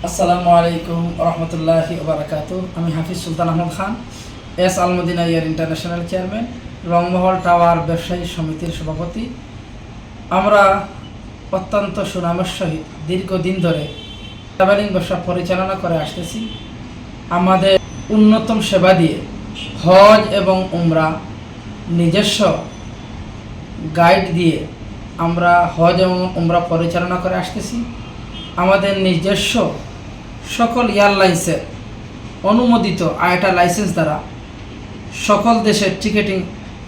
আসসালামু আলাইকুম রহমতুল্লাহি ওয়া বারাকাতুহু। আমি Hafiz Sultan Ahmad Khan, S Al Madina Air International chairman, Rangmahal tower ব্যবসায়ী সমিতির সভাপতি। আমরা অত্যন্ত সুনামের সহিত দীর্ঘদিন ধরে ট্রাভেলিং ব্যবসা পরিচালনা করে আসতেছি। আমাদের উন্নতম সেবা দিয়ে হজ এবং উমরা, নিজস্ব গাইড দিয়ে আমরা হজ এবং উমরা পরিচালনা করে আসতেছি। আমাদের নিজস্ব সকল এয়ারলাইন্সের অনুমোদিত আইটা লাইসেন্স দ্বারা সকল দেশের টিকেটিং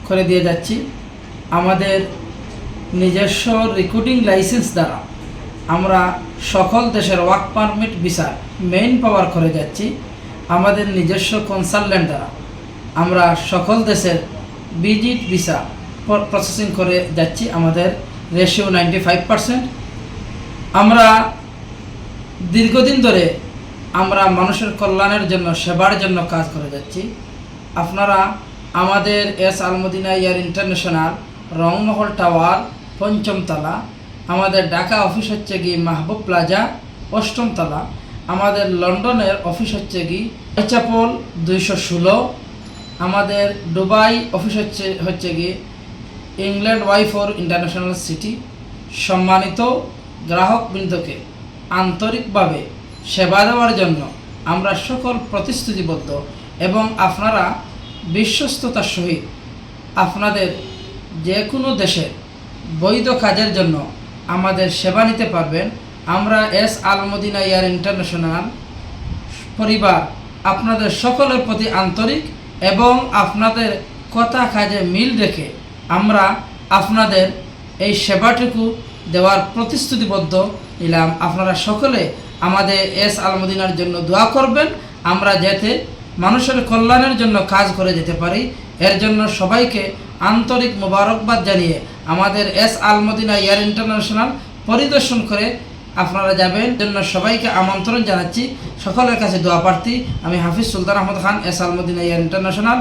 করে দিয়ে যাচ্ছি। আমাদের নিজস্ব রিক্রুটিং লাইসেন্স দ্বারা আমরা সকল দেশের ওয়ার্ক পারমিট ভিসা মেইন পাওয়ার করে যাচ্ছি। আমাদের নিজস্ব কনসালটেন্ট দ্বারা আমরা সকল দেশের ভিজিট ভিসা প্রসেসিং করে যাচ্ছি। আমাদের রেশিও 95%। আমরা দীর্ঘদিন ধরে আমরা মানুষের কল্যাণের জন্য, সেবার জন্য কাজ করে যাচ্ছি। আপনারা আমাদের S Al Madina Air International Rangmahal tower ৫ম তলা, আমাদের ঢাকা অফিস হচ্ছে কি মাহবুব প্লাজা ৮ম তলা, আমাদের লন্ডনের অফিস হচ্ছে কি চ্যাপল ২১৬, আমাদের দুবাই অফিস হচ্ছে কি ইংল্যান্ড Y4 ইন্টারন্যাশনাল সিটি। সম্মানিত গ্রাহকবৃন্দকে আন্তরিকভাবে সেবা দেওয়ার জন্য আমরা সকল প্রতিশ্রুতিবদ্ধ এবং আপনারা বিশ্বস্ততার সহিত আপনাদের যে কোনো দেশের বৈধ কাজের জন্য আমাদের সেবা নিতে পারবেন। আমরা S Al Madina Air international পরিবার আপনাদের সকলের প্রতি আন্তরিক এবং আপনাদের কথা কাজে মিল রেখে আমরা আপনাদের এই সেবাটুকু দেওয়ার প্রতিশ্রুতিবদ্ধ নিলাম। আপনারা সকলে আমাদের এস আল মদিনার জন্য দোয়া করবেন, আমরা যাতে মানুষের কল্যাণের জন্য কাজ করে যেতে পারি। এর জন্য সবাইকে আন্তরিক মোবারকবাদ জানিয়ে আমাদের S Al Madina Air international পরিদর্শন করে আপনারা যাবেন জন্য সবাইকে আমন্ত্রণ জানাচ্ছি। সকলের কাছে দোয়া প্রার্থী। আমি Hafiz Sultan Ahmad Khan, S Al Madina Air international.